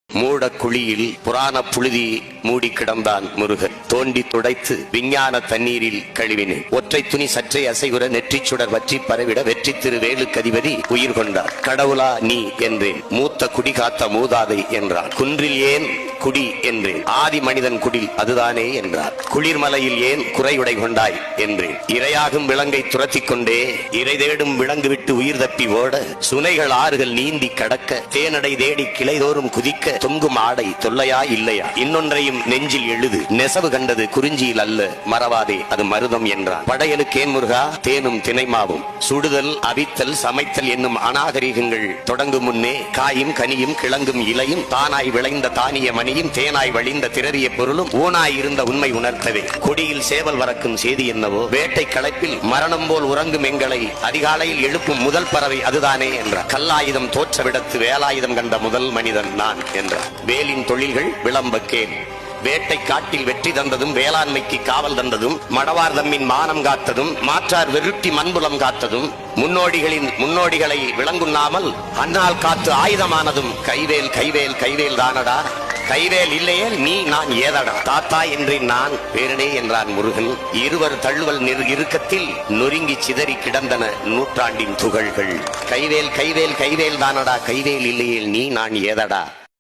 மூட குழியில் புராண புழுதி மூடி கிடந்தான் முருகன். தோண்டி துடைத்து விஞ்ஞான தண்ணீரில் கழுவினேன். ஒற்றை துணி சற்றே அசைவுற நெற்றிச் சுடர் வற்றி பரவிட வெற்றி திரு வேலுக்கதிபதி உயிர் கொண்டார். கடவுளா நீ என்றேன். மூத்த குடி காத்த மூதாதை என்றான். குன்றில் ஏன் குடி என்றேன். ஆதி மனிதன் குடில் அதுதானே என்றார். குளிர்மலையில் ஏன் குறையுடை கொண்டாய் என்றேன். இரையாகும் விலங்கை துரத்தி கொண்டே இறை தேடும் விலங்கு விட்டு உயிர் தப்பி ஓட சுனைகள் ஆறுகள் நீந்தி கடக்க தேனடை தேடி கிளைதோறும் குதிக்க தொங்கும் ஆடை தொல்லையா இல்லையா? இன்னொன்றையும் நெஞ்சில் எழுது. நெசவு கண்டது குறிஞ்சியில் அல்ல, மறவாதே அது மருதம் என்றான். படையலுக்கேன் முருகா தேனும் திணைமாவும் சுடுதல் அவித்தல் சமைத்தல் என்னும் அநாகரிகங்கள் தொடங்கும் முன்னே காயும் கனியும் கிழங்கும் இலையும் தானாய் விளைந்த தானிய மணியும் தேனாய் வழிந்த திரறிய பொருளும் ஊனாய் இருந்த உண்மை உணர்த்தவே கொடியில் சேவல் வரக்கும் செய்தி என்னவோ வேட்டை களைப்பில் மரணம் போல் உறங்கும் எங்களை அதிகாலையில் எழுப்பும் முதல் பறவை அதுதானே என்றார். கல்லாயுதம் தோற்ற விடத்து வேலாயுதம் கண்ட முதல் மனிதன் நான் என்றார். வேலின் தொழில்கள் விளம்பக்கேன். வேட்டை காட்டில் வெற்றி தந்ததும் வேளாண்மைக்கு காவல் தந்ததும் மடவார் தம்மின் மானம் காத்ததும் மாற்றார் வெருட்டி மண்புலம் காத்ததும் முன்னோடிகளை விளங்குண்ணாமல் அன்னால் காத்து ஆயுதமானதும் கைவேல் கைவேல் கைவேல் தானடா. கைவேல் இல்லையே நீ நான் ஏதடா. தாத்தா என்றேன் நான் பேரனே என்றான் முருகன். இருவர் தள்ளுவல் இறுக்கத்தில் நொறுங்கி சிதறி கிடந்தன நூற்றாண்டின் துகள்கள். கைவேல் கைவேல் கைவேல் தானடா. கைவேல் இல்லையே நீ நான் ஏதடா.